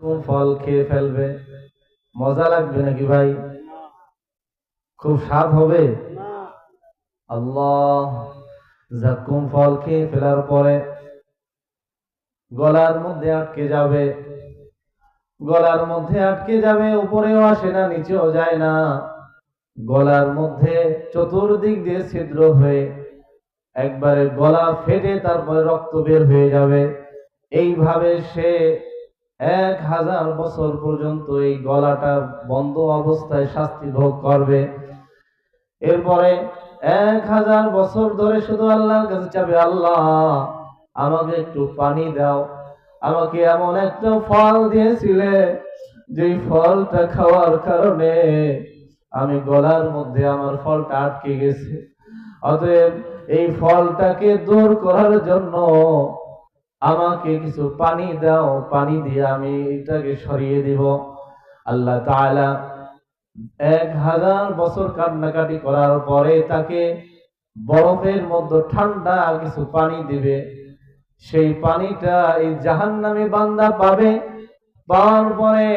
কোন ফল খেয়ে ফেলবে, মজা লাগবে নাকি ভাই? খুব স্বাদ হবে। আল্লাহ, জাক্কুম ফল খেয়ে ফেলার পরে গলার মধ্যে আটকে যাবে, গলার মধ্যে আটকে যাবে, উপরেও আসে না নিচেও যায় না, গলার মধ্যে চতুর্দিক দিয়ে ছিদ্র হয়ে একবারে গলা ফেটে তারপরে রক্ত বের হয়ে যাবে। এইভাবে সে 1000 বছর পর্যন্ত এই গলাটা বন্ধ অবস্থায় শাস্তি ভোগ করবে। এরপরে 1000 বছর ধরে শুধু আল্লাহর কাছে চাবে, আল্লাহ আমাকে একটু পানি দাও, আমাকে এমন একটা ফল দিয়েছিলে যেই ফলটা খাওয়ার কারণে আমি গলার মধ্যে আমার ফলটা আটকে গেছে, অতএব এই ফলটাকে দূর করার জন্য আমাকে কিছু পানি দাও, পানি দিয়ে আমি এটাকে সরিয়ে দিব। আল্লাহ তাআলা 1000 বছর কান্নাকাটি করার পরে তাকে বরফের মধ্যে ঠান্ডা কিছু পানি দিবে। সেই পানিটা এই জাহান্নামী বান্দা পাবে। পাওয়ার পরে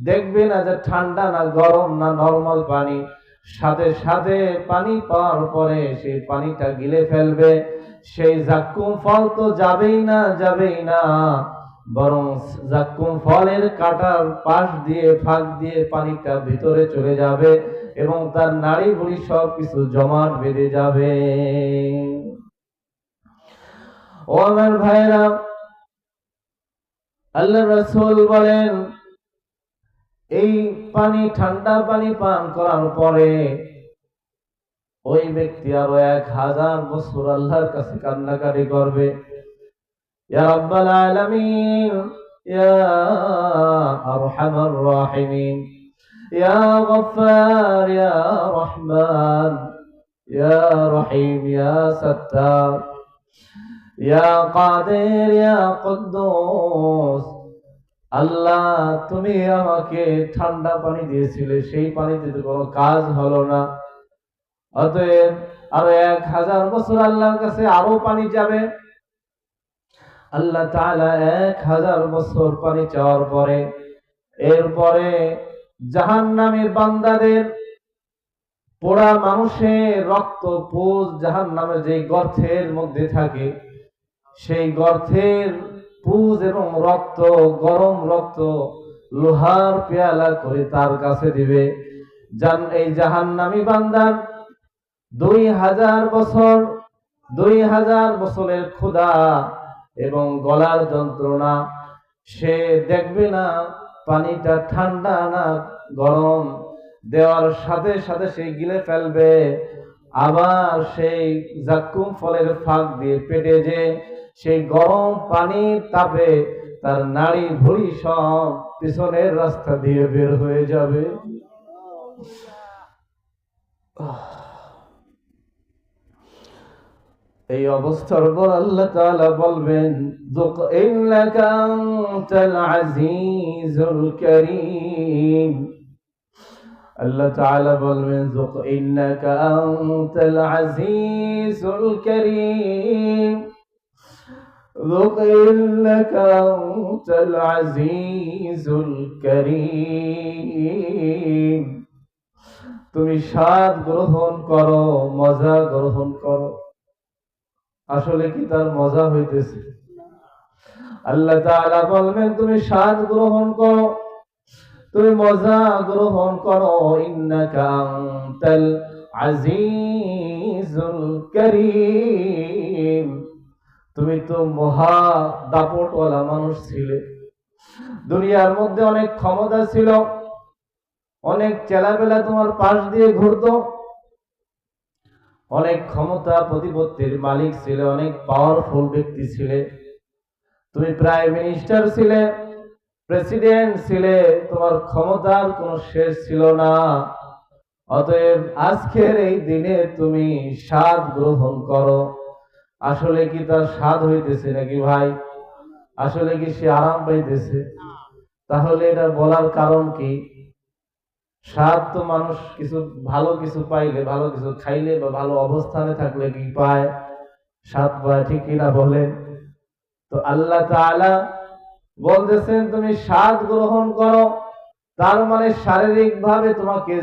দেখবে না যে ঠান্ডা না গরম না নরমাল পানি, সাথে সাথে পানি পাওয়ার পরে সেই পানিটা গিলে ফেলবে। সেই জাক্কুম ফল তো যাবেই না, যাবেই না, বরং জাক্কুম ফলের কাটার পাশ দিয়ে ফাঁক দিয়ে পানিটা ভিতরে চলে যাবে এবং তার নাড়ি ভুঁড়ি সব কিছু জমাট বেঁধে যাবে। ও আমার ভাইরা, আল্লাহ রাসূল বলেন এই পানি, ঠান্ডা পানি পান করার পরে ওই ব্যক্তি আরো 1000 বছর আল্লাহর কাছে কান্নাকাটি করবে, ইয়া রাব্বাল আলামিন, ইয়া আরহামার রাহিমিন, ইয়া গফফার, ইয়া রহমান, ইয়া রহিম, ইয়া সাত্তার, ইয়া কাদের, ইয়া কুদ্দুস। আল্লাহ, তুমি আমাকে ঠান্ডা পানি দিয়েছিলে, সেই পানিতে তো কোনো কাজ হলো না, অতএব আরো 1000 বছর আল্লাহর কাছে আরো পানি যাবে। আল্লাহ তাআলা 1000 বছর পানি চাওয়ার পরে এরপরে জাহান্নামী বান্দাদের পোড়া মানুষের রক্ত পুঁজ জাহান্নামের যে গর্তের মধ্যে থাকে, সেই গর্তের পুঁজ এবং রক্ত, গরম রক্ত লোহার পেয়ালা করে তার কাছে দিবে। এই জাহান্নামী বান্দার 2000 বছর, 2000 বছরের ক্ষুধা এবং গলার যন্ত্রণা, সে দেখবে না পানিটা ঠান্ডা না গরম, দেওয়ার সাথে সাথে সে গিলে ফেলবে। আবার সেই জাক্কুম ফলের ফাঁক দিয়ে পেটে যে সেই গরম পানির তাপে তার নাড়ি ভুঁড়ি সব পিছনের রাস্তা দিয়ে বের হয়ে যাবে। এই অবস্থার পর আল্লাহ তাআলা বলবেন, যুক ইন্নাকা আনতাল আজিজুল কারীম। আল্লাহ তাআলা বলবেন, যুক ইন্নাকা আনতাল আজিজুল কারীম, যুক ইন্নাকা আনতাল আজিজুল কারীম। তুমি স্বাদ গ্রহণ করো, মজা গ্রহণ করো। আসলে কি তার মজা হইতেছে? আল্লাহ তাআলা বলবেন, তুমি স্বাদ গ্রহণ করো, তুমি মজা গ্রহণ করো। ইন্নাকা আনতাল আজিজুল কারীম, তুমি তো মহা দাপটওয়ালা মানুষ ছিলে, দুনিয়ার মধ্যে অনেক ক্ষমতা ছিল, অনেক চেলাপেলা তোমার পাশ দিয়ে ঘুরতো, অনেক ক্ষমতা প্রতিপত্তির মালিক ছিলে, অনেক পাওয়ারফুল ব্যক্তি ছিলে, তুমি প্রাইম মিনিস্টার ছিলে, প্রেসিডেন্ট ছিলে, তোমার ক্ষমতার কোনো শেষ ছিল না। অতএব আজকের এই দিনে তুমি স্বাদ গ্রহণ করো। আসলে কি তার স্বাদ হইতেছে নাকি ভাই? আসলে কি সে আরাম পাইতেছে? তাহলে এটা বলার কারণ কি? স্বাদ তো মানুষ কিছু ভালো কিছু পাইলে, ভালো কিছু খাইলে বা ভালো অবস্থানে থাকলে কি পায়? স্বাদ পায়, ঠিক কিনা বলেন? তো আল্লাহ তাআলা বলতেছেন তুমি স্বাদ গ্রহণ করো, তার মানে শারীরিক ভাবে তোমাকে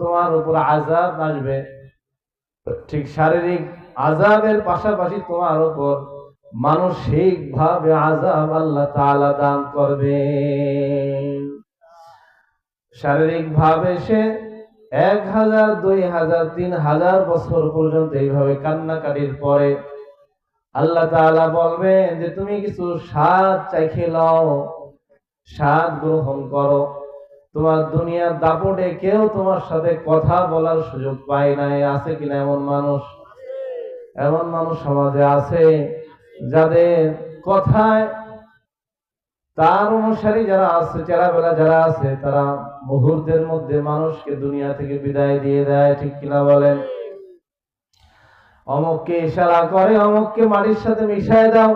তোমার উপর আযাব আসবে। ঠিক শারীরিক আযাবের পাশাপাশি তোমার উপর মানসিক ভাবে আযাব আল্লাহ তাআলা দান করবে। শারীরিক ভাবে সে 1000, 2000, 3000 বছর পর্যন্ত এইভাবে কান্নাকাটির পরে আল্লাহ তাআলা বলবেন যে তুমি কিছু স্বাদ চাইখে লও, স্বাদ গ্রহণ করো। তোমার দুনিয়ার দাপটে কেউ তোমার সাথে কথা বলার সুযোগ পায় নাই। আছে কিনা এমন মানুষ? এমন মানুষ সমাজে আছে যাদের কথায় তার অনুসারী যারা আছে, চেলাবেলা যারা আছে, তারা মুহূর্তের মধ্যে মানুষকে দুনিয়া থেকে বিদায় দিয়ে দেয়। ঠিক কিনা বলেন? অমুককে ইশারা করে, অমুককে মাটির সাথে মিশায় দাও,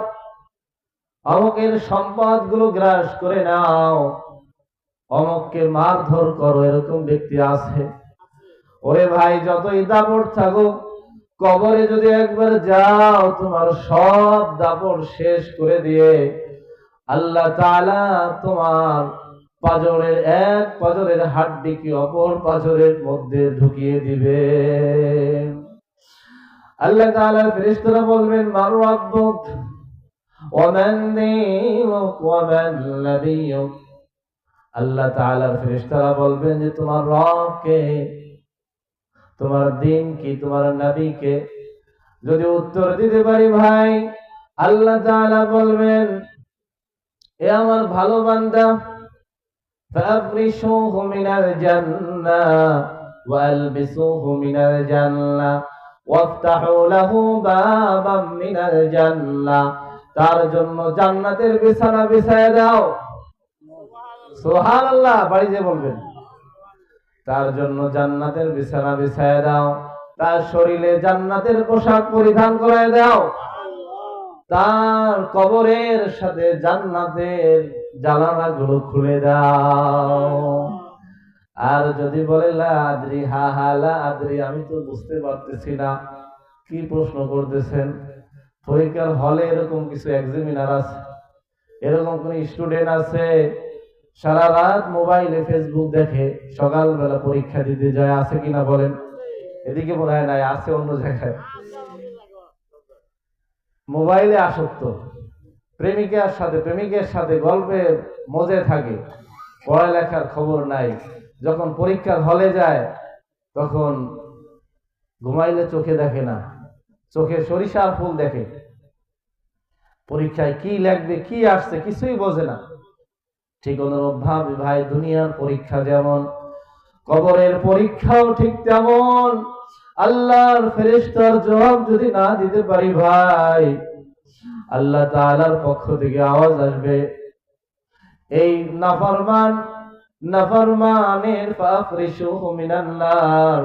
অমুকের সম্পদ গুলো গ্রাস করে নাও, অমুককে মারধর করো। এরকম ব্যক্তি আছে। ওরে ভাই, যতই দাপট থাকুক, কবরে যদি একবার যাও, তোমার সব দাপট শেষ করে দিয়ে আল্লাহ তাআলা তোমার পাঁজরের এক পাঁজরের হাড্ডিকে অপর পাঁজরের মধ্যে ঢুকিয়ে দিবে। আল্লাহ তাআলার ফেরেশতারা বলবেন মান রাব্বুক ওয়া মান দীনুক ওয়া মান নাবিয়্যুক। আল্লাহ তাআলার ফেরেশতারা বলবেন যে তোমার রব কে, তোমার দিন কি, তোমার নবী কে? যদি উত্তর দিতে পারি ভাই, আল্লাহ তাআলা বলবেন এ আমার ভালো বান্দা, ফাফরিশুহু মিনাল জান্নাহ ওয়া আলবিসুহু মিনাল জান্নাহ ওয়াফতাহু লাহু বাবাম মিনাল জান্নাহ। তার জন্য জান্নাতের বিছানা বিছায় দাও। সুবহানাল্লাহ, বাড়িতে বলবেন। তার জন্য জান্নাতের বিছানা বিছায় দাও, তার শরীরে জান্নাতের পোশাক পরিধান করায় দাও, তার কবরের সাথে জান্নাতের জানালাগুলো খুলে দাও। আর যদি বলে লা আদরি, হা হা লা আদরি, আমি তো বুঝতে পারতেছি না, কি প্রশ্ন করতেছেন? পরীক্ষার হলে এরকম কিছু এক্সামিনার আছে, এরকম কোন স্টুডেন্ট আছে সারা রাত মোবাইলে ফেসবুক দেখে, সকালবেলা পরীক্ষা দিতে যায়? আছে কিনা বলেন? এদিকে মনে হয় নাই, আছে অন্য জায়গায়। মোবাইলে আসক্ত, প্রেমিকের সাথে গল্পে মজে থাকে, পড়ালেখার খবর নাই। যখন পরীক্ষার হলে যায় তখন ঘুমাইলে চোখে দেখে না, চোখে সরিষার ফুল দেখে। পরীক্ষায় কি লিখবে, কি আসছে কিছুই বোঝে না। ঠিক অনুরূপ ভাবে ভাই, দুনিয়ার পরীক্ষা যেমন, কবরের পরীক্ষাও ঠিক তেমন। আল্লাহর ফেরেশতার জবাব যদি না দিতে পারি ভাই, আল্লাহ তাআলার পক্ষ থেকে আওয়াজ আসবে, এই নাফরমানের ফাফরিশুহু মিনান নার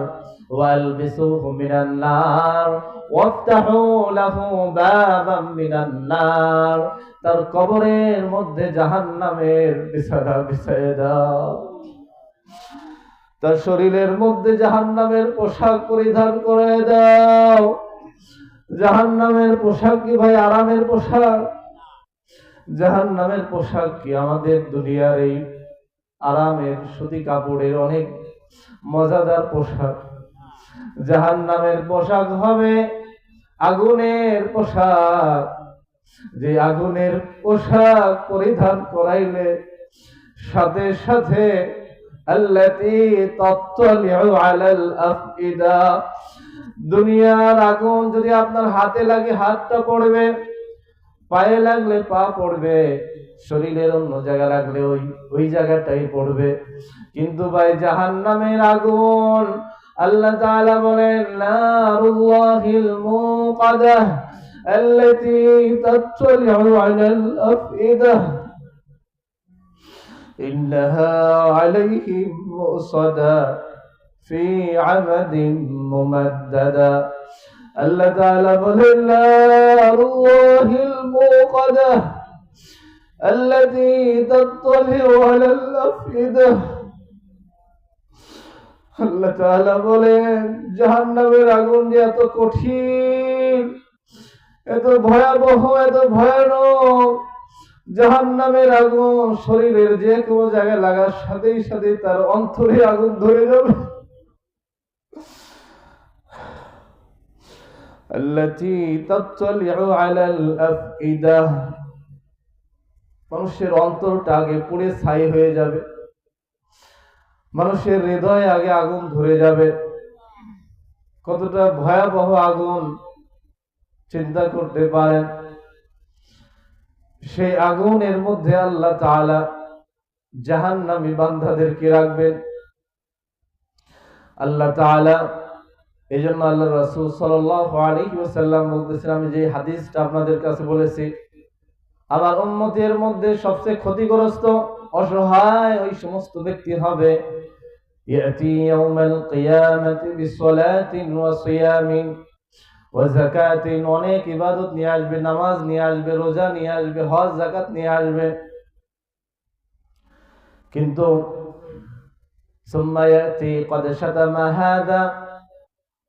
ওয়ালবিসুহু মিনান নার ওয়াফতাহু লাহু বাবাম মিনান নার। তার কবরের মধ্যে জাহান্নামের বিছানা বিছায় দাও, তার শরীরের মধ্যে জাহান্নামের পোশাক পরিধান করে দাও। জাহান্নামের পোশাক কি ভাই আরামের পোশাক? জাহান্নামের পোশাক কি আমাদের দুনিয়ার এই আরামের সুতি কাপড়ের অনেক মজাদার পোশাক? জাহান্নামের পোশাক হবে আগুনের পোশাক, যে আগুনের পোশাক পরিধান করাইলে সাথে সাথে আল্লাতী তাত্তালিউ আলাল আফইদা, দুনিয়ার আগুন যদি আপনার হাতে লাগে হাতটা পড়বে, পায়ে লাগলে পা পড়বে, শরীরের অন্য জায়গা লাগলে ওই জায়গাটাই পড়বে। কিন্তু ভাই জাহান্নামের আগুন, আল্লাহ তাআলা বলেন নারুল্লাহিল মুকাদাহ আল্লাতী তাত্তালিউ আলাল আফইদা ইন্নাহা আলাইহিম মুসাদা ফি আমাদিন মুমাদ্দাদা। আল্লাহ তাআলা বলেন নারুল্লাহিল মুকাদাহ আল্লাতী তাত্তালিউ আলাল আফইদা। আল্লাহ তাআলা বলেন জাহান্নামের আগুন যে এত কঠিন, এত ভয়াবহ, এত ভয়ানক, জাহান্নামের আগুন শরীরের যে কোনো জায়গায় লাগার সাথেই সাথে তার অন্তরে আগুন ধরে যাবে। আল্লাতী তাত্তালিউ আলাল আফইদা, মানুষের অন্তরটা আগে পুড়ে ছাই হয়ে যাবে, মানুষের হৃদয়ে আগে আগুন ধরে যাবে। কতটা ভয়াবহ আগুন চিন্তা করতে পারেন। সেই আগুনের মধ্যে আল্লাহ তাআলা জাহান্নামী বান্দাদেরকে রাখবেন। আল্লাহ তাআলা এজন্য আল্লাহ রাসূল সাল্লাল্লাহু আলাইহি ওয়াসাল্লাম বলতেছেন, আমি যে হাদিসটা আপনাদের কাছে বলেছি, আমার উম্মতের মধ্যে সবচেয়ে ক্ষতিগ্রস্ত অসহায় ওই সমস্ত ব্যক্তি হবে ইয়াতি ইয়াউমাল কিয়ামাতি বিসসালাতিন ওয়া সিয়ামিন ওয়া যাকাতিন, অনেক ইবাদত নিয়ে আসবে, নামাজ নিয়ে আসবে, রোজা নিয়ে আসবে, হজ যাকাত নিয়ে আসবে, কিন্তু সুম্মা ইয়াতি ক্বাদ শাতামা হাযা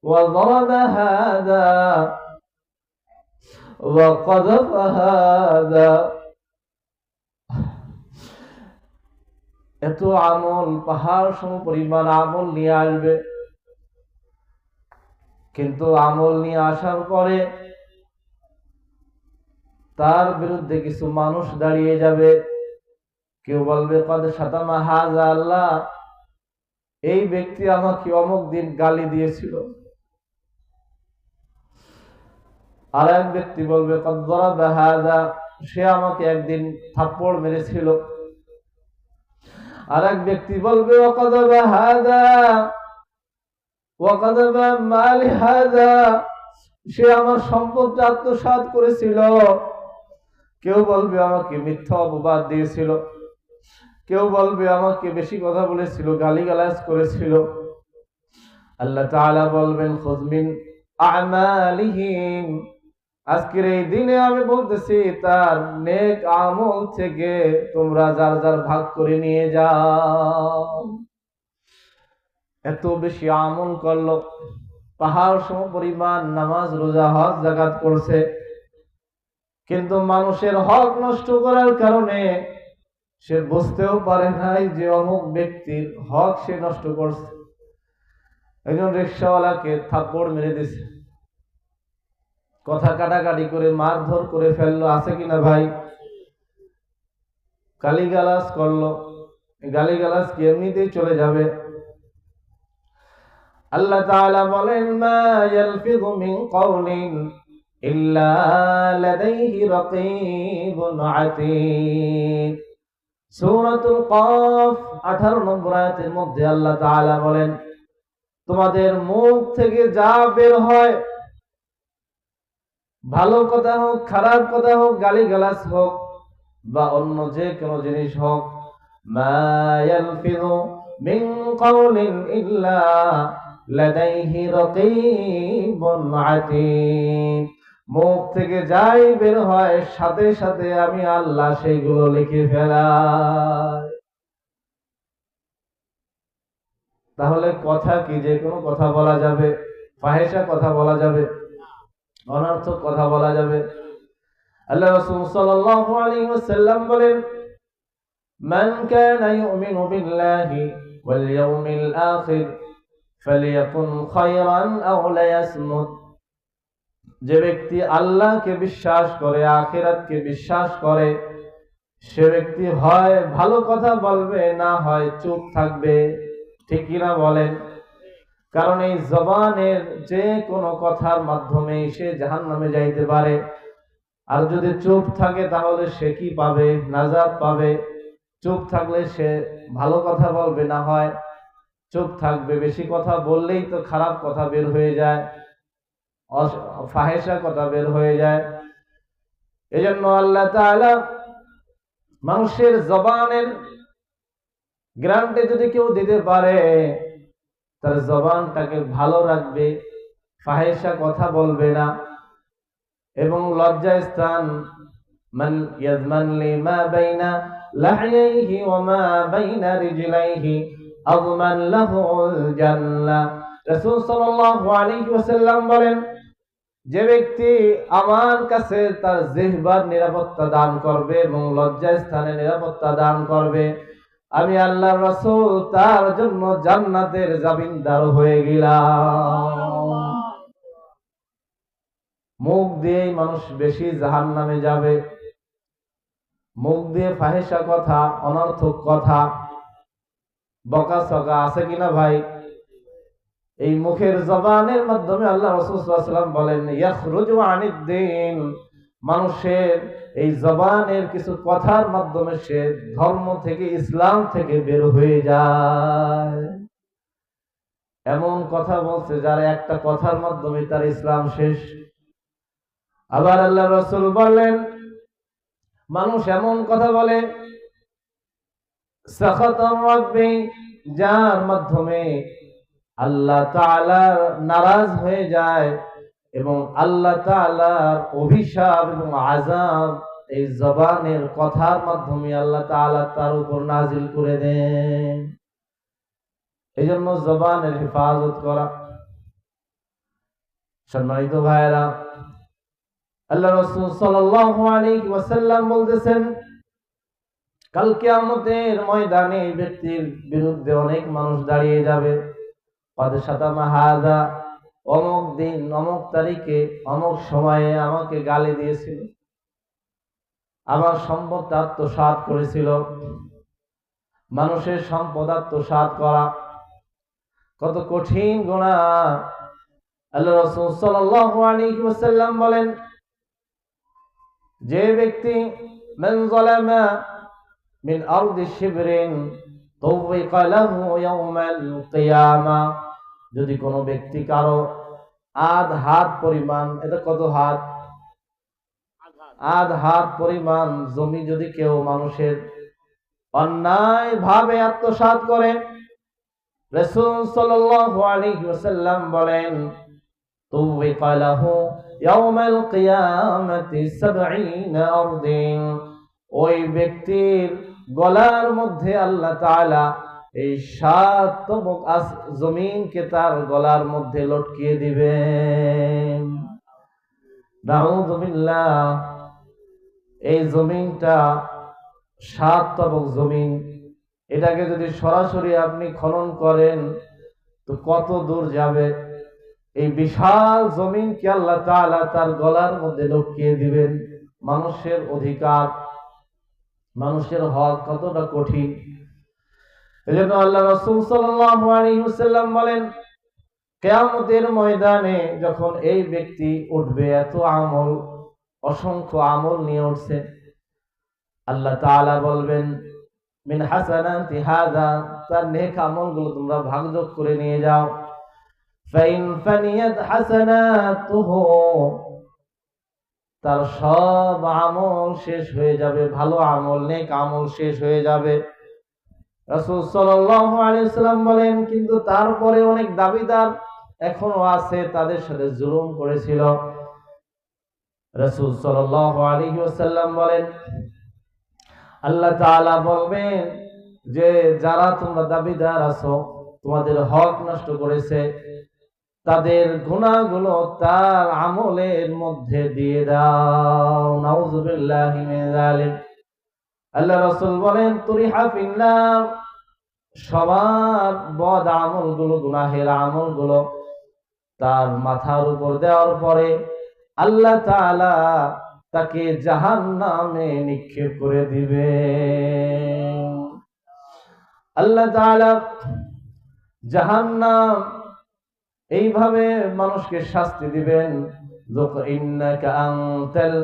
ওয়া যারাবা হাযা ওয়া ক্বাযাফা হাযা, এত আমল, পাহাড় সম পরিমাণ আমল নিয়ে আসবে, কিন্তু আমল নিয়ে আসার পরে তার বিরুদ্ধে কিছু মানুষ দাঁড়িয়ে যাবে। কেউ বলবে ক্বাদ শাতামা হাযা, আল্লাহ এই ব্যক্তি আমাকে অমুক দিন গালি দিয়েছিল। আর এক ব্যক্তি বলবে ক্বাদ যারাবা হাযা, সে আমাকে একদিন থাপ্পড় মেরেছিল। আর এক ব্যক্তি বলবে ওয়া ক্বাযাবা হাযা ওয়া ক্বাযাবা মালি হাযা, সে আমার সম্পদটা আত্মসাৎ করেছিল। কেউ বলবে আমাকে মিথ্যা অপবাদ দিয়েছিল, কেউ বলবে আমাকে বেশি কথা বলেছিল, গালিগালাজ করেছিল। আল্লাহ তাআলা বলবেন খুয মিন আমালিহিম, আজকের এই দিনে আমি বলতেছি তার নেক আমল থেকে তোমরা যার যার ভাগ করে নিয়ে যাও। এত বেশি আমল করলো, পাহাড় সম পরিমাণ নামাজ রোজা হজ যাকাত করছে, কিন্তু মানুষের হক নষ্ট করার কারণে সে বুঝতেও পারে নাই যে অমুক ব্যক্তির হক সে নষ্ট করছে। একজন রিকশাওয়ালাকে থাপ্পড় মেরে দিছে, কথা কাটাকাটি করে মারধর করে ফেললো, আছে কিনা ভাই? গালিগালাজ করলো, গালিগালাজ কি এমনিতেই চলে যাবে? আল্লাহ তাআলা বলেন মা ইয়ালফিযু মিন কাওলিন ইল্লা লাদাইহি রাকীবুন আতীদ। সূরাতুল কফ 18 নম্বর আয়াতের মধ্যে আল্লাহ তাআলা বলেন, তোমাদের মুখ থেকে যা বের হয়, ভালো কথা হোক, খারাপ কথা হোক, গালিগালাজ হোক বা অন্য যে কোনো জিনিস হোক, মা ইয়ালফিযু মিন কাওলিন ইল্লা লাদাইহি রাকীবুন আতীদ, মুখ থেকে যাই বের হয় সাথে সাথে আমি আল্লাহ সেইগুলো লিখে ফেলাই। তাহলে কথা কি যে কোনো কথা বলা যাবে? ফাহিশা কথা বলা যাবে, অনর্থক কথা বলা যাবে? আল্লাহ রাসূল সাল্লাল্লাহু আলাইহি ওয়াসাল্লাম বলেন, মান কানা ইউমিনু বিল্লাহি ওয়াল ইয়াউমিল আখির ফালিয়াকুন খায়রান আও লিয়াসমুত, যে ব্যক্তি আল্লাহকে বিশ্বাস করে, আখিরাতকে বিশ্বাস করে, সে ব্যক্তি হয় ভালো কথা বলবে, না হয় চুপ থাকবে। ঠিক কিনা বলেন? কারণ এই জবানের যে কোনো কথার মাধ্যমে সে জাহান্নামে যাইতে পারে। আর যদি চুপ থাকে তাহলে সে কি পাবে? নাজাত পাবে। চুপ থাকলে সে ভালো কথা বলবে, না হয় চুপ থাকবে। বেশি কথা বললেই তো খারাপ কথা বের হয়ে যায়, ফাহিশা কথা বের হয়ে যায়। এজন্য আল্লাহ তাআলা মানুষের জবানের গ্যারান্টি যদি কেউ দিতে পারে, তার জবানটাকে ভালো রাখবে, ফাহিশা কথা বলবে না। এবং লজ্জা স্থান, মান ইয়াজমান লিমা বাইনা লাহইহি ওয়া মা বাইনা রিজলাইহি আযমান লাহুল জান্নাহ। রাসূল সাল্লাল্লাহু আলাইহি ওয়াসাল্লাম বলেন, যে ব্যক্তি আমার কাছে তার জিহ্বার নিরাপত্তা দান করবে এবং লজ্জাস্থানে নিরাপত্তা দান করবে, আমি আল্লাহর রাসূল তার জন্য জান্নাতের জামিনদার হয়ে গেলাম। মুখ দিয়েই মানুষ বেশি জাহান্নামে যাবে। মুখ দিয়ে ফাহিশা কথা, অনর্থক কথা, বকাঝকা আছে কিনা ভাই? এই মুখের জবানের মাধ্যমে আল্লাহ রাসূল সাল্লাল্লাহু আলাইহি ওয়াসাল্লাম বলেন ইয়াখরুজু আনিদ-দীন, মানুষের এই জবানের কিছু কথার মাধ্যমে সে ধর্ম থেকে, ইসলাম থেকে বের হয়ে যায়। এমন কথা বলছে যার একটা কথার মাধ্যমে তার ইসলাম শেষ। আবার আল্লাহ রাসূল বললেন মানুষ এমন কথা বলে সাখাতার রাব্বি, যার মাধ্যমে আল্লাহ তাআলা নারাজ হয়ে যায় এবং আল্লাহ তাআলার অভিশাপ এবং আযাব এই জবানের কথার মাধ্যমে আল্লাহ তাআলা তার উপর নাজিল করে দেন। এই জন্য জবানের হেফাজত করা। সম্মানিত ভাইয়েরা, আল্লাহ রাসূল সাল্লাল্লাহু আলাইহি ওয়াসাল্লাম বলতেছেন কাল কিয়ামতের ময়দানে এই ব্যক্তির বিরুদ্ধে অনেক মানুষ দাঁড়িয়ে যাবে। কদ শাতামা হাযা, অমুক দিন অমুক তারিখে অমুক সময়ে আমাকে গালি দিয়েছিল, আমার সম্পদ আত্মসাৎ করেছিল। মানুষের সম্পদ আত্মসাৎ করা কত কঠিন গুনাহ। আল্লাহ রাসূল সাল্লাল্লাহু আলাইহি ওয়াসাল্লাম বলেন যে ব্যক্তি মান যালামা মিন আরদি শিবরিন তুওয়িকা লাহু ইয়াওমাল কিয়ামাহ, যদি কোনো ব্যক্তি কারো আধ হাত পরিমাণ, এটা কত হাত? আধ হাত পরিমাণ জমি যদি কেউ মানুষের অন্যায় ভাবে আত্মসাৎ করে, রাসূল সাল্লাল্লাহু আলাইহি ওয়াসাল্লাম বলেন তুওয়িকা লাহু ইয়াওমাল কিয়ামাতি 70 আরদিন, ওই ব্যক্তির গলার মধ্যে আল্লাহ তাআলা এই 7 তবক জমিনকে তার গলার মধ্যে লটকিয়ে দিবেন। নাউযুবিল্লাহ। এই জমিনটা 7 তবক জমিন, এটাকে যদি সরাসরি আপনি খনন করেন তো কত দূর যাবে। এই বিশাল জমিনকে আল্লাহ তাআলা তার গলার মধ্যে লটকিয়ে দিবেন। মানুষের অধিকার, মানুষের হক কতটা কঠিন। এজন্য আল্লাহ রাসূল সাল্লাল্লাহু আলাইহি ওয়াসাল্লাম বলেন কিয়ামতের ময়দানে যখন এই ব্যক্তি উঠবে, এত আমল, অসংখ্য আমল নিয়ে উঠছে, আল্লাহ তাআলা বলবেন মিন হাসানাতি হাযা, তার নেক আমলগুলো তোমরা ভাগযোগ করে নিয়ে যাও। ফাইন ফানিয়াত হাসানাতুহু, তার সব আমল শেষ হয়ে যাবে, ভালো আমল, নেক আমল শেষ হয়ে যাবে। রাসূল সাল্লাল্লাহু আলাইহি ওয়াসাল্লাম বলেন কিন্তু তারপরে অনেক দাবিদার এখনো আছে, তাদের সাথে জুলুম করেছিল। রাসূল সাল্লাল্লাহু আলাইহি ওয়াসাল্লাম বলেন আল্লাহ তাআলা বলবেন যে যারা তোমরা দাবিদার আছো, তোমাদের হক নষ্ট করেছে, তাদের গুনাহগুলো তার আমলের মধ্যে দিয়ে দাও। নাউযুবিল্লাহি মিন যালিক। আল্লাহ রাসূল বলেন তুরিহা ফিন্নার, সবার বদ আমলগুলো, গুনাহের আমলগুলো তার মাথার উপর দেওয়ার পরে আল্লাহ তাআলা তাকে জাহান্নামে নিক্ষেপ করে দিবেন। আল্লাহ তাআলা জাহান্নাম এইভাবে মানুষকে শাস্তি দিবেন, ইন্নাকা আনতাল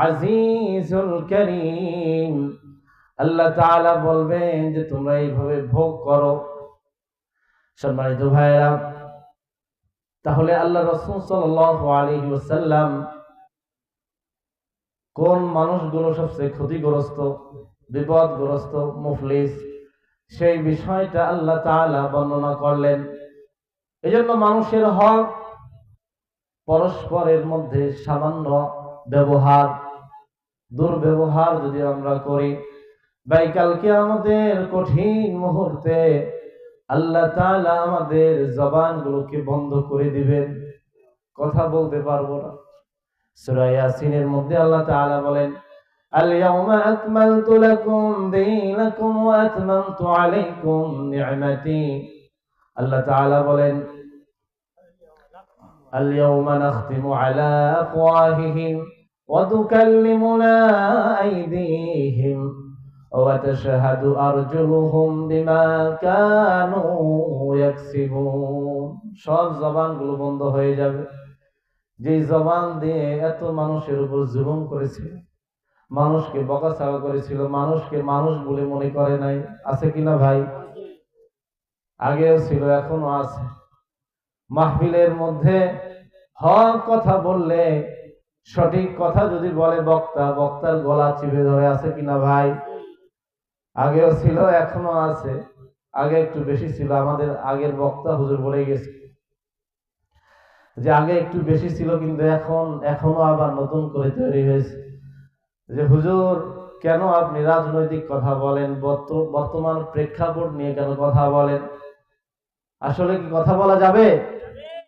আজিজুল কারীম। আল্লাহ তাআলা বলবেন যে তোমরা এইভাবে ভোগ করো। সম্মানিত ভাইরা, তাহলে আল্লাহ রাসূল সাল্লাল্লাহু আলাইহি ওয়াসাল্লাম কোন মানুষগুলো সবচেয়ে ক্ষতিগ্রস্ত, বিপদগ্রস্ত, মুফলিস, সেই বিষয়টা আল্লাহ তাআলা বর্ণনা করলেন। এজন্য মানুষের হক পরস্পরের মধ্যে সামান্য ব্যবহার, দুর্ব্যবহার যদি আমরা করি, বাইকাল কিয়ামতের কঠিন মুহূর্তে আল্লাহ তাআলা আমাদের জবানগুলোকে বন্ধ করে দিবেন, কথা বলতে পারবো না। সূরা ইয়াসিনের মধ্যে আল্লাহ তাআলা বলেন, আল-ইয়াওমা আকমালতু লাকুম দীনাকুম ওয়া আতমামতু আলাইকুম নি'মাতি। আল্লাহ তাআলা বলেন, আল-ইয়াওমা নাখতিমু আলা আফওয়াহিহিম ওয়া তুকাল্লিমুনা আইদিহিম ওয়া তাশহাদু আরজুলুহুম বিমা কানু ইয়াকসিবুন। সব জবানগুলো বন্ধ হয়ে যাবে, যে জবান দিয়ে এত মানুষের উপর জুলুম করেছিল, মানুষকে বকাঝকা করেছিল, মানুষকে মানুষ বলে মনে করে নাই। আছে কিনা ভাই? আগেও ছিল, এখনো আছে। মাহফিলের মধ্যে হক কথা বললে, সঠিক কথা যদি বলে বক্তা, বক্তার গলা চিপে ধরে। আছে কিনা ভাই? আগেও ছিল, এখনো আছে। আগে একটু বেশি ছিল। আমাদের আগের বক্তা হুজুর বলে গেছে যে আগে একটু বেশি ছিল, কিন্তু এখনো আবার নতুন করে তৈরি হয়েছে। যে হুজুর, কেন আপনি রাজনৈতিক কথা বলেন, বর্তমান প্রেক্ষাপট নিয়ে কেন কথা বলেন? আসলে কি কথা বলা যাবে?